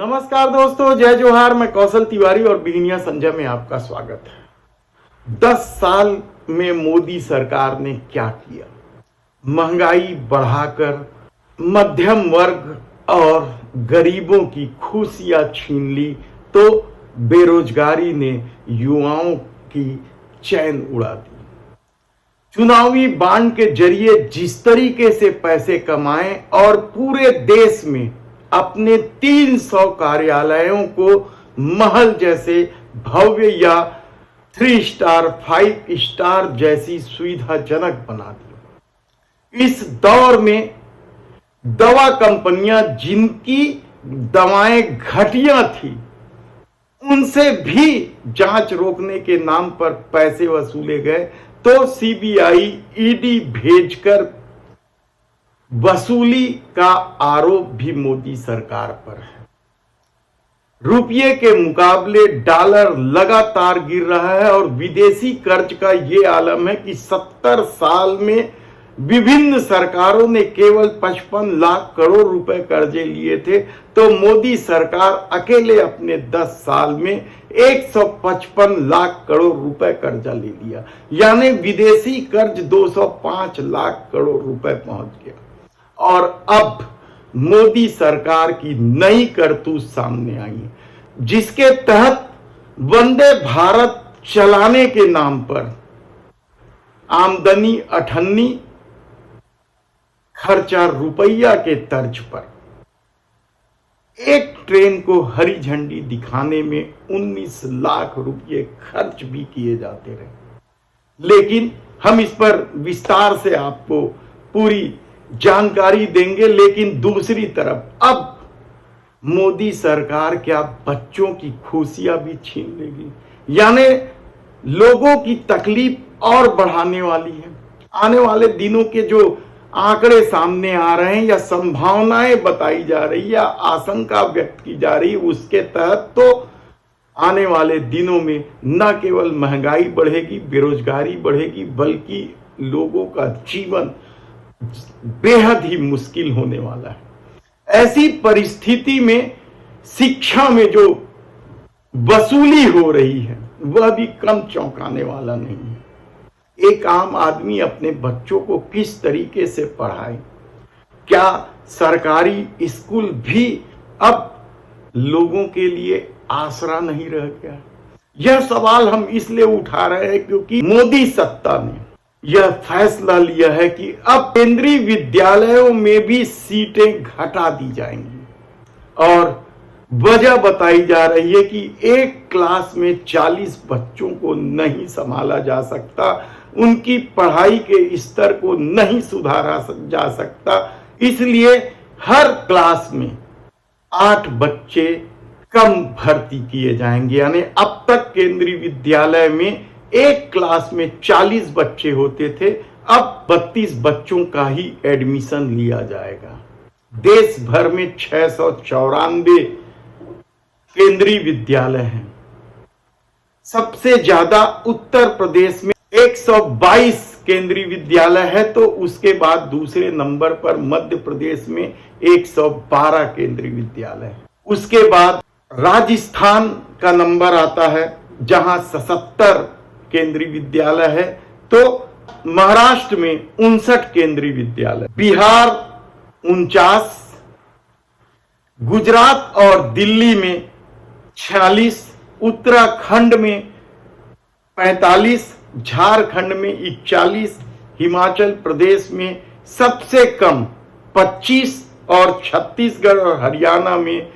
नमस्कार दोस्तों, जय जोहार। मैं कौशल तिवारी और बिहनिया संजय में आपका स्वागत है। 10 साल में मोदी सरकार ने क्या किया? महंगाई बढ़ाकर मध्यम वर्ग और गरीबों की खुशियां छीन ली तो बेरोजगारी ने युवाओं की चैन उड़ा दी। चुनावी बांड के जरिए जिस तरीके से पैसे कमाए और पूरे देश में अपने 300 कार्यालयों को महल जैसे भव्य या 3 स्टार 5 स्टार जैसी सुविधाजनक बना दिया। इस दौर में दवा कंपनियां जिनकी दवाएं घटिया थी उनसे भी जांच रोकने के नाम पर पैसे वसूले गए तो सीबीआई ईडी भेजकर वसूली का आरोप भी मोदी सरकार पर है। रुपये के मुकाबले डॉलर लगातार गिर रहा है और विदेशी कर्ज का यह आलम है कि 70 साल में विभिन्न सरकारों ने केवल 55 लाख करोड़ रुपए कर्जे लिए थे तो मोदी सरकार अकेले अपने 10 साल में 155 लाख करोड़ रुपए कर्जा ले लिया, यानी विदेशी कर्ज 205 लाख करोड़ रुपए पहुंच गया। और अब मोदी सरकार की नई करतूत सामने आई है, जिसके तहत वंदे भारत चलाने के नाम पर आमदनी 98, खर्चा रुपया के तर्ज पर एक ट्रेन को हरी झंडी दिखाने में 19 लाख रुपये खर्च भी किए जाते रहे। लेकिन हम इस पर विस्तार से आपको पूरी जानकारी देंगे। लेकिन दूसरी तरफ अब मोदी सरकार क्या बच्चों की खुशियां भी छीन लेगी, यानी लोगों की तकलीफ और बढ़ाने वाली है। आने वाले दिनों के जो आंकड़े सामने आ रहे हैं या संभावनाएं बताई जा रही या आशंका व्यक्त की जा रही, उसके तहत तो आने वाले दिनों में न केवल महंगाई बढ़ेगी, बेरोजगारी बढ़ेगी, बल्कि लोगों का जीवन बेहद ही मुश्किल होने वाला है। ऐसी परिस्थिति में शिक्षा में जो वसूली हो रही है वह भी कम चौंकाने वाला नहीं है। एक आम आदमी अपने बच्चों को किस तरीके से पढ़ाए? क्या सरकारी स्कूल भी अब लोगों के लिए आसरा नहीं रह गया? यह सवाल हम इसलिए उठा रहे हैं क्योंकि मोदी सत्ता ने यह फैसला लिया है कि अब केंद्रीय विद्यालयों में भी सीटें घटा दी जाएंगी और वजह बताई जा रही है कि एक क्लास में 40 बच्चों को नहीं संभाला जा सकता, उनकी पढ़ाई के स्तर को नहीं सुधारा जा सकता, इसलिए हर क्लास में 8 बच्चे कम भर्ती किए जाएंगे। यानी अब तक केंद्रीय विद्यालय में एक क्लास में 40 बच्चे होते थे, अब 32 बच्चों का ही एडमिशन लिया जाएगा। देश भर में 694 केंद्रीय विद्यालय हैं। सबसे ज्यादा उत्तर प्रदेश में 122 केंद्रीय विद्यालय है तो उसके बाद दूसरे नंबर पर मध्य प्रदेश में 112 केंद्रीय विद्यालय है। उसके बाद राजस्थान का नंबर आता है जहां 77 केंद्रीय विद्यालय है, तो महाराष्ट्र में 59 केंद्रीय विद्यालय, बिहार 49, गुजरात और दिल्ली में 46, उत्तराखंड में 45, झारखंड में 41, हिमाचल प्रदेश में सबसे कम 25 और छत्तीसगढ़ और हरियाणा में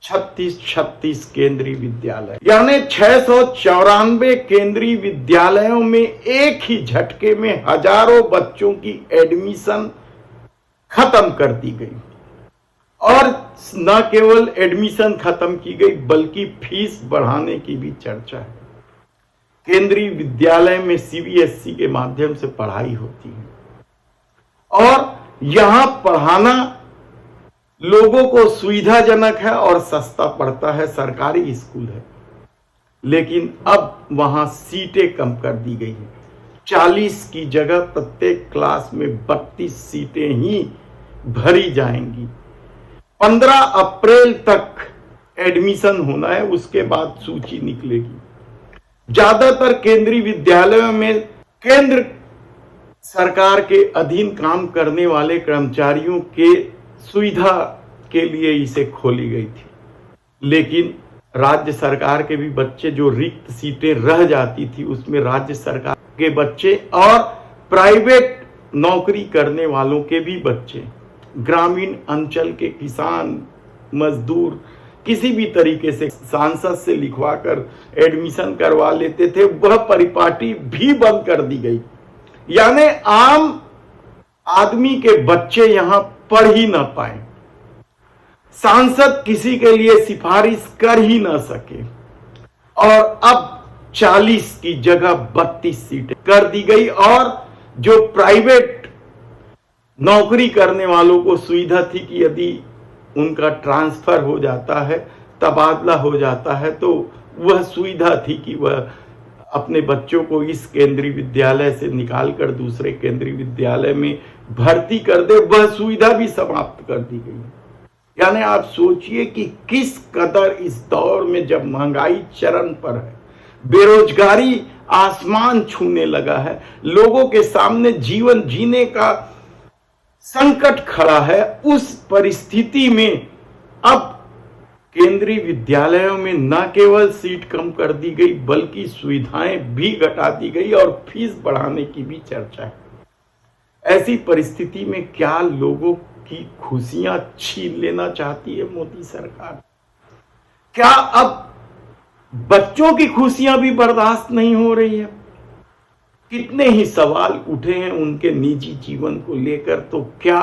36 केंद्रीय विद्यालय, यानी 694 केंद्रीय विद्यालयों में एक ही झटके में हजारों बच्चों की एडमिशन खत्म कर दी गई। और न केवल एडमिशन खत्म की गई बल्कि फीस बढ़ाने की भी चर्चा है। केंद्रीय विद्यालय में सीबीएसई के माध्यम से पढ़ाई होती है और यहां पढ़ाना लोगों को सुविधाजनक है और सस्ता पड़ता है, सरकारी स्कूल है। लेकिन अब वहां सीटें कम कर दी गई हैं। 40 की जगह प्रत्येक क्लास में 32 सीटें ही भरी जाएंगी। 15 अप्रैल तक एडमिशन होना है, उसके बाद सूची निकलेगी। ज्यादातर केंद्रीय विद्यालयों में केंद्र सरकार के अधीन काम करने वाले कर्मचारियों के सुविधा के लिए इसे खोली गई थी, लेकिन राज्य सरकार के भी बच्चे, जो रिक्त सीटें रह जाती थी उसमें राज्य सरकार के बच्चे और प्राइवेट नौकरी करने वालों के भी बच्चे, ग्रामीण अंचल के किसान मजदूर किसी भी तरीके से सांसद से लिखवाकर एडमिशन करवा लेते थे, वह परिपाटी भी बंद कर दी गई। यानी आम आदमी के बच्चे यहां पढ़ ही ना पाए, सांसद किसी के लिए सिफारिश कर ही ना सके, और अब 40 की जगह 32 सीटें कर दी गई। और जो प्राइवेट नौकरी करने वालों को सुविधा थी कि यदि उनका ट्रांसफर हो जाता है, तबादला हो जाता है, तो वह सुविधा थी कि वह अपने बच्चों को इस केंद्रीय विद्यालय से निकालकर दूसरे केंद्रीय विद्यालय में भर्ती कर दे, वह सुविधा भी समाप्त कर दी गई। यानी आप सोचिए कि किस कदर इस दौर में, जब महंगाई चरम पर है, बेरोजगारी आसमान छूने लगा है, लोगों के सामने जीवन जीने का संकट खड़ा है, उस परिस्थिति में अब केंद्रीय विद्यालयों में न केवल सीट कम कर दी गई बल्कि सुविधाएं भी घटा दी गई और फीस बढ़ाने की भी चर्चा है। ऐसी परिस्थिति में क्या लोगों की खुशियां छीन लेना चाहती है मोदी सरकार? क्या अब बच्चों की खुशियां भी बर्दाश्त नहीं हो रही है? कितने ही सवाल उठे हैं उनके निजी जीवन को लेकर। तो क्या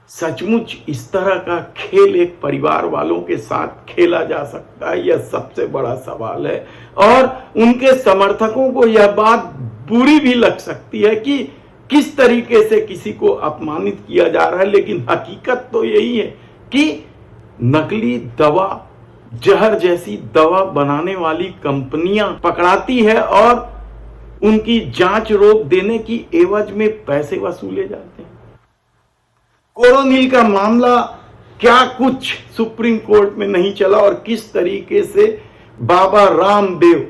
सचमुच इस तरह का खेल एक परिवार वालों के साथ खेला जा सकता है? यह सबसे बड़ा सवाल है। और उनके समर्थकों को यह बात बुरी भी लग सकती है कि किस तरीके से किसी को अपमानित किया जा रहा है, लेकिन हकीकत तो यही है कि नकली दवा, जहर जैसी दवा बनाने वाली कंपनियां पकड़ाती है और उनकी जांच रोक देने की एवज में पैसे वसूले जाते हैं। कोरोनिल का मामला क्या कुछ सुप्रीम कोर्ट में नहीं चला और किस तरीके से बाबा रामदेव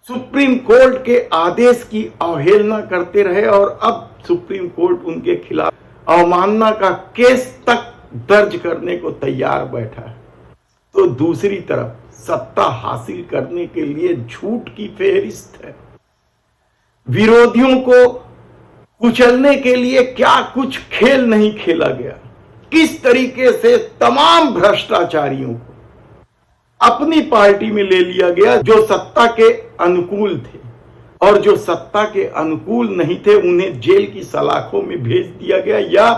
सुप्रीम कोर्ट के आदेश की अवहेलना करते रहे और अब सुप्रीम कोर्ट उनके खिलाफ अवमानना का केस तक दर्ज करने को तैयार बैठा है। तो दूसरी तरफ सत्ता हासिल करने के लिए झूठ की फेहरिस्त है। विरोधियों को कुचलने के लिए क्या कुछ खेल नहीं खेला गया, किस तरीके से तमाम भ्रष्टाचारियों को अपनी पार्टी में ले लिया गया, जो सत्ता के अनुकूल थे, और जो सत्ता के अनुकूल नहीं थे उन्हें जेल की सलाखों में भेज दिया गया या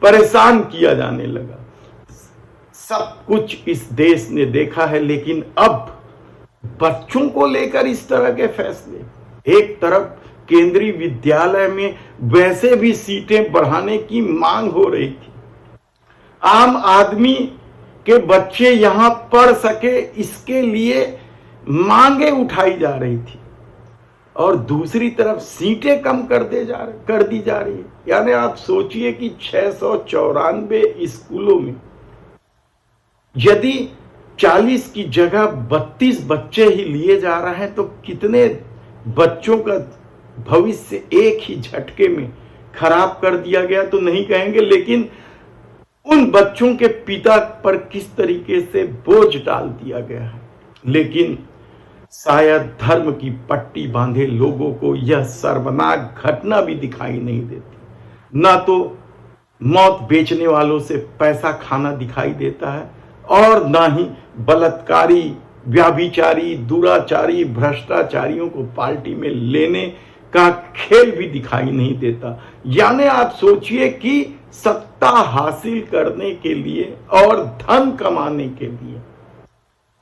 परेशान किया जाने लगा। सब कुछ इस देश ने देखा है। लेकिन अब बच्चों को लेकर इस तरह के फैसले, एक तरफ केंद्रीय विद्यालय में वैसे भी सीटें बढ़ाने की मांग हो रही थी, आम आदमी के बच्चे यहां पढ़ सके इसके लिए मांगे उठाई जा रही थी, और दूसरी तरफ सीटें कम कर दी जा रही है। यानी आप सोचिए कि 694 स्कूलों में यदि 40 की जगह 32 बच्चे ही लिए जा रहे हैं, तो कितने बच्चों का भविष्य एक ही झटके में खराब कर दिया गया तो नहीं कहेंगे, लेकिन उन बच्चों के पिता पर किस तरीके से बोझ डाल दिया गया है। लेकिन शायद धर्म की पट्टी बांधे लोगों को यह शर्मनाक घटना भी दिखाई नहीं देती। ना तो मौत बेचने वालों से पैसा खाना दिखाई देता है, और ना ही बलात्कारी, व्याभिचारी, दुराचारी, भ्रष्टाचारियों को पार्टी में लेने का खेल भी दिखाई नहीं देता। यानी आप सोचिए कि सत्ता हासिल करने के लिए और धन कमाने के लिए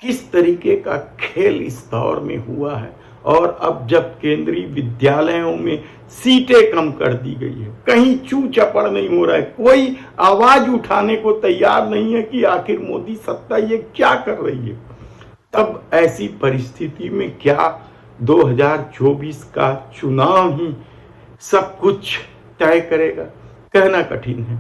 किस तरीके का खेल इस दौर में हुआ है। और अब जब केंद्रीय विद्यालयों में सीटें कम कर दी गई है, कहीं चू चपड़ नहीं हो रहा है, कोई आवाज उठाने को तैयार नहीं है कि आखिर मोदी सत्ता ये क्या कर रही है, तब ऐसी परिस्थिति में क्या 2024 का चुनाव ही सब कुछ तय करेगा? कहना कठिन है।